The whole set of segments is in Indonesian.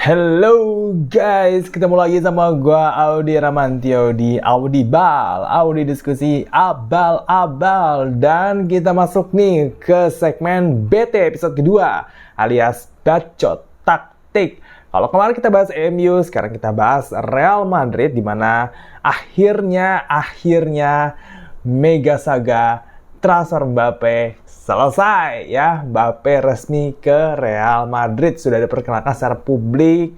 Hello guys, ketemu lagi sama gua Audi Ramantio di Audibal, Audi Diskusi Abal-Abal. Dan kita masuk nih ke segmen BT episode kedua, alias Bacot Taktik. Kalau kemarin kita bahas MU, sekarang kita bahas Real Madrid, di mana akhirnya mega saga transfer Mbappe selesai ya. Mbappe resmi ke Real Madrid, sudah diperkenalkan secara publik.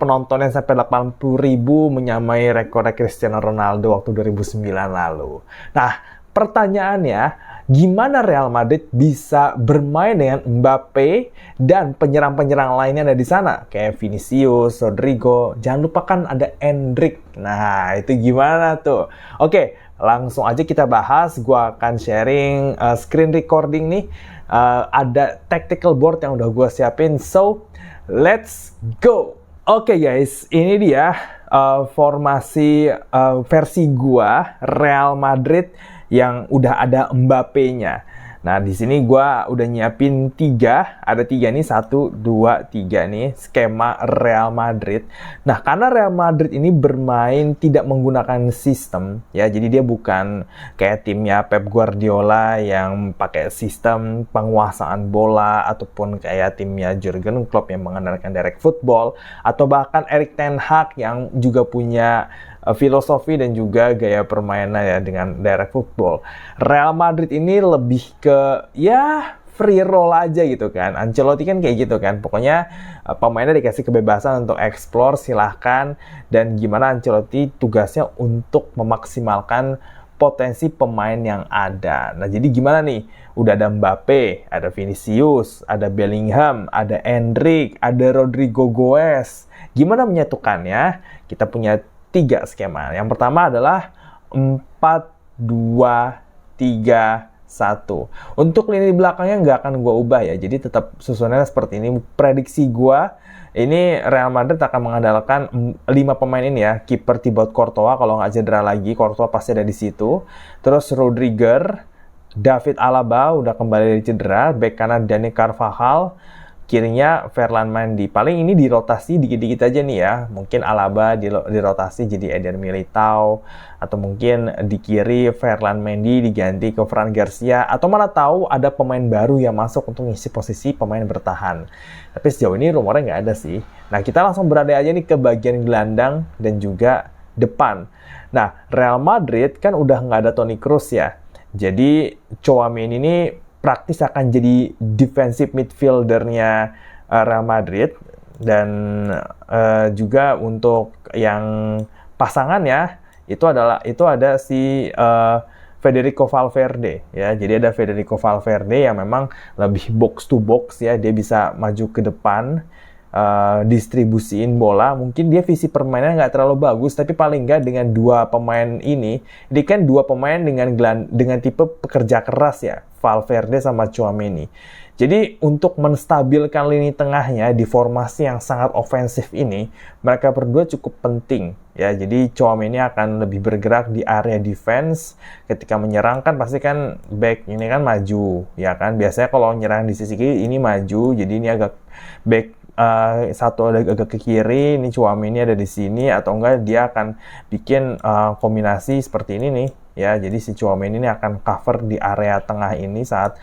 Penontonnya sampai 80.000, menyamai rekor Cristiano Ronaldo waktu 2009 lalu. Nah, pertanyaannya, gimana Real Madrid bisa bermain dengan Mbappe dan penyerang-penyerang lainnya ada di sana? Kayak Vinicius, Rodrigo, jangan lupakan ada Endrick. Nah, itu gimana tuh? Oke, langsung aja kita bahas. Gua akan sharing screen recording nih. Ada tactical board yang udah gua siapin. So, let's go. Oke guys, ini dia formasi versi gua Real Madrid yang udah ada Mbappe-nya. Nah, di sini gua udah nyiapin ada tiga nih, 1, 2, 3 nih, skema Real Madrid. Nah, karena Real Madrid ini bermain tidak menggunakan sistem, ya, jadi dia bukan kayak timnya Pep Guardiola yang pakai sistem penguasaan bola, ataupun kayak timnya Jurgen Klopp yang mengandalkan direct football, atau bahkan Erik ten Hag yang juga punya filosofi dan juga gaya permainan ya dengan direct football. Real Madrid ini lebih ke ya free roll aja gitu kan. Ancelotti kan kayak gitu kan. Pokoknya pemainnya dikasih kebebasan untuk explore, silahkan. Dan gimana Ancelotti tugasnya untuk memaksimalkan potensi pemain yang ada. Nah, jadi gimana nih? Udah ada Mbappe, ada Vinicius, ada Bellingham, ada Endrick, ada Rodrigo Goes. Gimana menyatukannya? Kita punya 3 skema. Yang pertama adalah 4-2-3-1. Untuk lini belakangnya nggak akan gue ubah ya. Jadi tetap susunannya seperti ini. Prediksi gue, ini Real Madrid akan mengandalkan 5 pemain ini ya. Kiper Thibaut Courtois, kalau nggak cedera lagi, Courtois pasti ada di situ. Terus Rudiger, David Alaba udah kembali dari cedera. Bek kanan Dani Carvajal. Kirinya Ferland Mendy. Paling ini dirotasi dikit-dikit aja nih ya. Mungkin Alaba dirotasi jadi Eder Militao. Atau mungkin di kiri Ferland Mendy diganti ke Fran Garcia. Atau mana tahu ada pemain baru yang masuk untuk ngisi posisi pemain bertahan. Tapi sejauh ini rumornya nggak ada sih. Nah, kita langsung berada aja nih ke bagian gelandang dan juga depan. Nah, Real Madrid kan udah nggak ada Toni Kroos ya. Jadi Tchouaméni ini praktis akan jadi defensive midfielder-nya Real Madrid. Dan juga untuk yang pasangannya itu ada si Federico Valverde ya. Jadi ada Federico Valverde yang memang lebih box to box ya. Dia bisa maju ke depan, distribusiin bola. Mungkin dia visi permainannya nggak terlalu bagus, tapi paling nggak dengan 2 pemain ini kan 2 pemain dengan tipe pekerja keras ya, Valverde sama Tchouaméni. Jadi untuk menstabilkan lini tengahnya di formasi yang sangat ofensif ini, mereka berdua cukup penting ya. Jadi Tchouaméni akan lebih bergerak di area defense. Ketika menyerang kan pasti kan back ini kan maju ya kan. Biasanya kalau nyerang di sisi kiri ini maju, jadi ini agak back satu agak ke kiri, ini Tchouaméni ada di sini, atau enggak dia akan bikin kombinasi seperti ini nih ya. Jadi si Tchouaméni ini akan cover di area tengah ini saat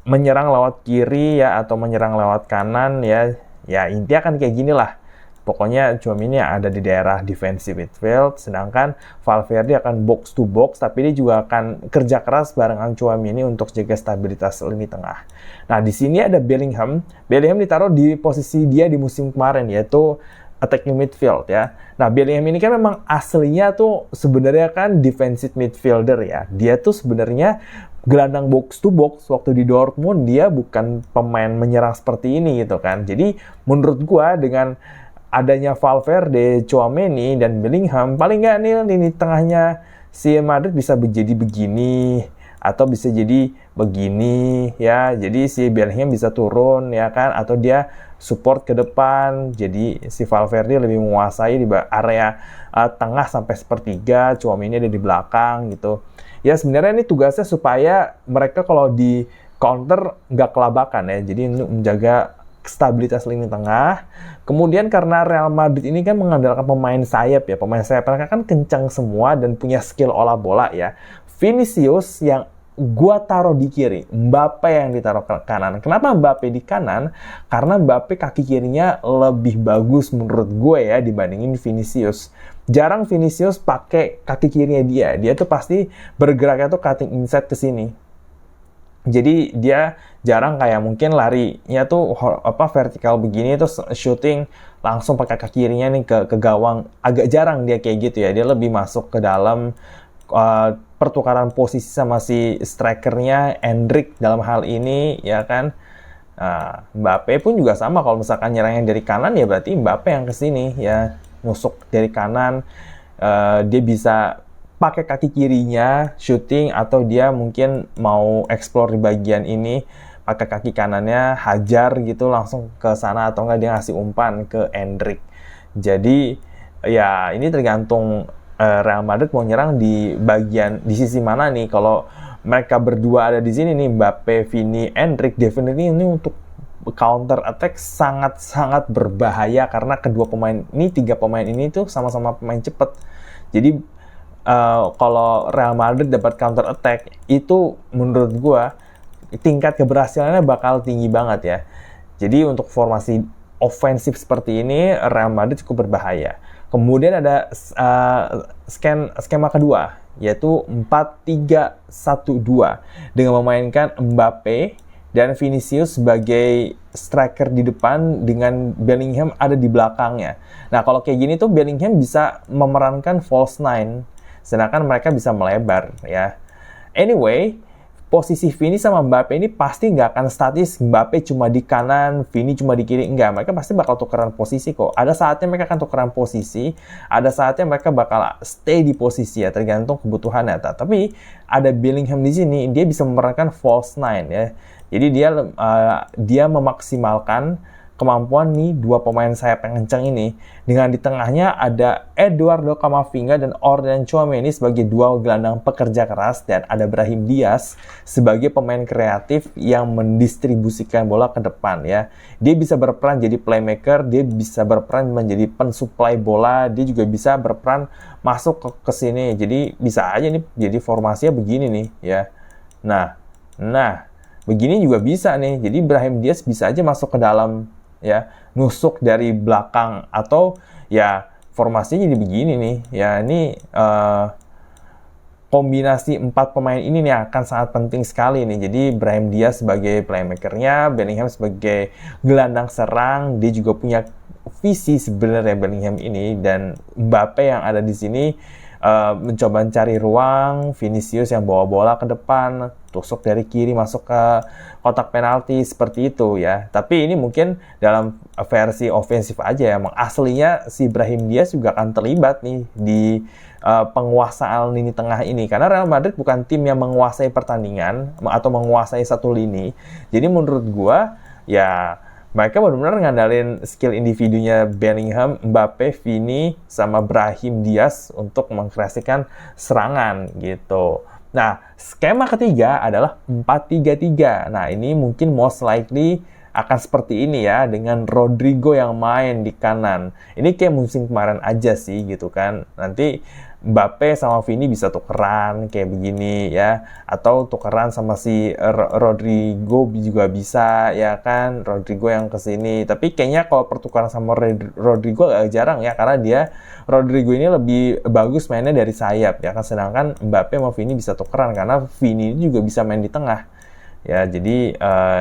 menyerang lewat kiri ya, atau menyerang lewat kanan ya. Ya intinya kan kayak gini lah. Pokoknya Tchouaméni ada di daerah defensive midfield, sedangkan Valverde akan box to box, tapi dia juga akan kerja keras barengan Tchouaméni untuk jaga stabilitas lini tengah. Nah, di sini ada Bellingham. Bellingham ditaruh di posisi dia di musim kemarin, yaitu attacking midfield ya. Nah, Bellingham ini kan memang aslinya tuh sebenarnya kan defensive midfielder ya. Dia tuh sebenarnya gelandang box to box. Waktu di Dortmund dia bukan pemain menyerang seperti ini gitu kan. Jadi menurut gua dengan adanya Valverde, Tchouaméni, dan Bellingham, paling nggak nih lini tengahnya si Madrid bisa jadi begini, atau bisa jadi begini ya. Jadi si Bellingham bisa turun ya kan, atau dia support ke depan. Jadi si Valverde lebih menguasai di area tengah sampai sepertiga, Tchouaméni ada di belakang gitu. Ya sebenarnya ini tugasnya supaya mereka kalau di counter nggak kelabakan ya. Jadi untuk menjaga stabilitas lini tengah. Kemudian karena Real Madrid ini kan mengandalkan pemain sayap ya, pemain sayap mereka kan kencang semua dan punya skill olah bola ya. Vinicius yang gua taruh di kiri, Mbappe yang ditaruh ke kanan. Kenapa Mbappe di kanan? Karena Mbappe kaki kirinya lebih bagus menurut gue ya dibandingin Vinicius. Jarang Vinicius pakai kaki kirinya dia. Dia tuh pasti bergeraknya tuh cutting inside ke sini. Jadi dia jarang kayak mungkin larinya tuh vertikal begini terus shooting langsung pakai kaki kirinya nih ke gawang. Agak jarang dia kayak gitu ya. Dia lebih masuk ke dalam pertukaran posisi sama si strikernya Endrick dalam hal ini ya kan. Mbappe pun juga sama, kalau misalkan nyerangnya dari kanan ya berarti Mbappe yang kesini ya, nusuk dari kanan. Dia bisa pakai kaki kirinya shooting atau dia mungkin mau explore di bagian ini pakai kaki kanannya hajar gitu langsung ke sana, atau enggak dia ngasih umpan ke Endrick. Jadi ya ini tergantung Real Madrid mau nyerang di sisi mana nih. Kalau mereka berdua ada di sini nih, Mbappe, Vini, Endrick, definitely ini untuk counter attack sangat-sangat berbahaya karena tiga pemain ini tuh sama-sama pemain cepat. Jadi kalau Real Madrid dapat counter attack itu menurut gua tingkat keberhasilannya bakal tinggi banget ya. Jadi untuk formasi ofensif seperti ini Real Madrid cukup berbahaya. Kemudian ada skema kedua, yaitu 4-3-1-2 dengan memainkan Mbappe dan Vinicius sebagai striker di depan dengan Bellingham ada di belakangnya. Nah, kalau kayak gini tuh Bellingham bisa memerankan false nine, sedangkan mereka bisa melebar ya. Anyway, posisi Vini sama Mbappe ini pasti nggak akan statis. Mbappe cuma di kanan, Vini cuma di kiri. Enggak, mereka pasti bakal tukeran posisi kok. Ada saatnya mereka akan tukeran posisi, ada saatnya mereka bakal stay di posisi ya, tergantung kebutuhannya. Tapi ada Bellingham di sini, dia bisa memerankan false nine ya. Jadi dia memaksimalkan kemampuan nih dua pemain sayap yang kencang ini. Dengan di tengahnya ada Eduardo Camavinga dan Ordan Tchouaméni sebagai dua gelandang pekerja keras, dan ada Brahim Diaz sebagai pemain kreatif yang mendistribusikan bola ke depan ya. Dia bisa berperan jadi playmaker, dia bisa berperan menjadi pensuplai bola, dia juga bisa berperan masuk ke sini. Jadi bisa aja nih jadi formasinya begini nih ya. Nah, begini juga bisa nih. Jadi Brahim Diaz bisa aja masuk ke dalam ya, nusuk dari belakang, atau ya formasinya jadi begini nih ya. Ini kombinasi 4 pemain ini nih akan sangat penting sekali nih. Jadi Brahim Diaz sebagai playmakernya, Bellingham sebagai gelandang serang, dia juga punya visi sebenarnya Bellingham ini, dan Mbappe yang ada di sini mencoba mencari ruang, Vinicius yang bawa bola ke depan, tusuk dari kiri masuk ke kotak penalti seperti itu ya. Tapi ini mungkin dalam versi ofensif aja ya. Emang aslinya si Brahim Diaz juga akan terlibat nih di penguasaan lini tengah ini, karena Real Madrid bukan tim yang menguasai pertandingan atau menguasai satu lini. Jadi menurut gua ya mereka benar-benar ngandalin skill individunya Bellingham, Mbappe, Vini, sama Brahim Diaz untuk mengkreasikan serangan gitu. Nah, skema ketiga adalah 4-3-3. Nah, ini mungkin most likely akan seperti ini ya, dengan Rodrigo yang main di kanan. Ini kayak musim kemarin aja sih gitu kan. Nanti Mbappe sama Vini bisa tukeran kayak begini ya, atau tukeran sama si Rodrigo juga bisa ya kan, Rodrigo yang kesini. Tapi kayaknya kalau pertukaran sama Rodrigo agak jarang ya, karena Rodrigo ini lebih bagus mainnya dari sayap ya kan, sedangkan Mbappe sama Vini bisa tukeran karena Vini juga bisa main di tengah. Ya, jadi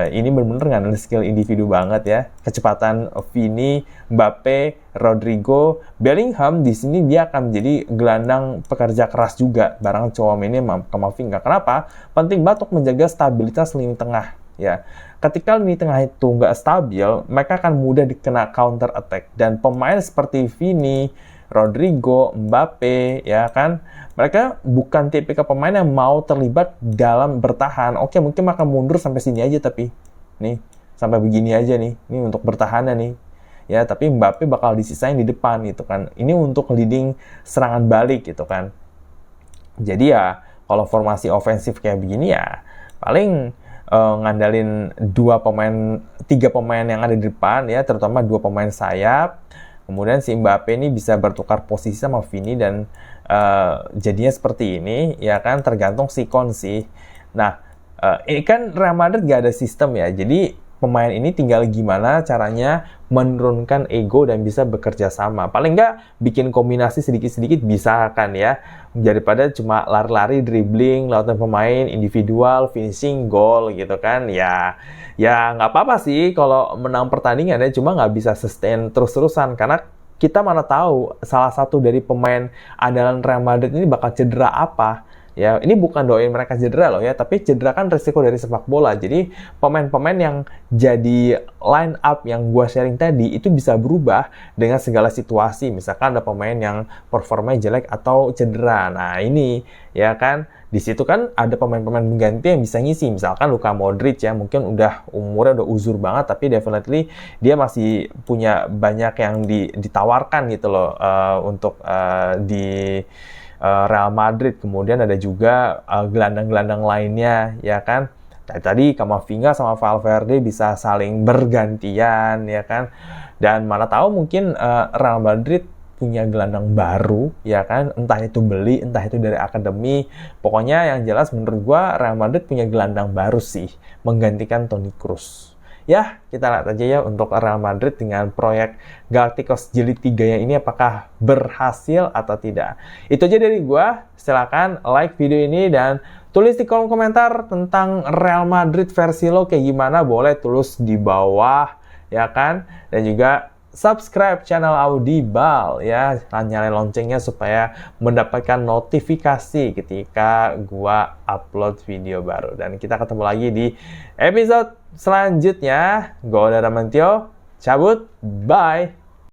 ini benar-benar ngandalin skill individu banget ya. Kecepatan Vini, Mbappe, Rodrigo, Bellingham di sini dia akan menjadi gelandang pekerja keras juga bareng Tchouaméni sama Camavinga. Kenapa? Penting banget untuk menjaga stabilitas lini tengah ya. Ketika lini tengah itu nggak stabil, mereka akan mudah dikena counter attack, dan pemain seperti Vini, Rodrigo, Mbappe ya kan, mereka bukan tipikal pemain yang mau terlibat dalam bertahan. Oke, mungkin akan mundur sampai sini aja, tapi nih sampai begini aja nih untuk bertahannya nih ya. Tapi Mbappe bakal disisain di depan gitu kan, ini untuk leading serangan balik gitu kan. Jadi ya kalau formasi ofensif kayak begini ya paling ngandalin 3 pemain yang ada di depan ya, terutama 2 pemain sayap. Kemudian si Mbappe ini bisa bertukar posisi sama Vini dan jadinya seperti ini ya kan, tergantung sikon sih. Nah, ini kan Real Madrid gak ada sistem ya, jadi pemain ini tinggal gimana caranya menurunkan ego dan bisa bekerja sama. Paling nggak bikin kombinasi sedikit-sedikit bisa kan ya. Daripada cuma lari-lari, dribbling, lautan pemain, individual, finishing, goal gitu kan. Ya nggak apa-apa sih kalau menang pertandingan ya. Cuma nggak bisa sustain terus-terusan. Karena kita mana tahu salah satu dari pemain andalan Real Madrid ini bakal cedera apa. Ya, ini bukan doain mereka cedera loh ya, tapi cedera kan resiko dari sepak bola. Jadi pemain-pemain yang jadi line up yang gua sharing tadi itu bisa berubah dengan segala situasi. Misalkan ada pemain yang performanya jelek atau cedera. Nah, ini ya kan di situ kan ada pemain-pemain pengganti yang bisa ngisi. Misalkan Luka Modric ya, mungkin umurnya udah uzur banget, tapi definitely dia masih punya banyak yang ditawarkan gitu loh untuk di Real Madrid. Kemudian ada juga gelandang-gelandang lainnya ya kan. Tadi Camavinga sama Valverde bisa saling bergantian ya kan. Dan mana tahu mungkin Real Madrid punya gelandang baru ya kan, entah itu beli, entah itu dari akademi. Pokoknya yang jelas menurut gua Real Madrid punya gelandang baru sih, menggantikan Toni Kroos. Ya, kita lihat aja ya untuk Real Madrid dengan proyek Galacticos Jilid 3 yang ini apakah berhasil atau tidak. Itu aja dari gua. Silakan like video ini dan tulis di kolom komentar tentang Real Madrid versi lo kayak gimana. Boleh tulis di bawah ya kan. Dan juga subscribe channel Audible ya, nyalain loncengnya supaya mendapatkan notifikasi ketika gua upload video baru. Dan kita ketemu lagi di episode selanjutnya. Gua Oda Ramantio cabut, bye.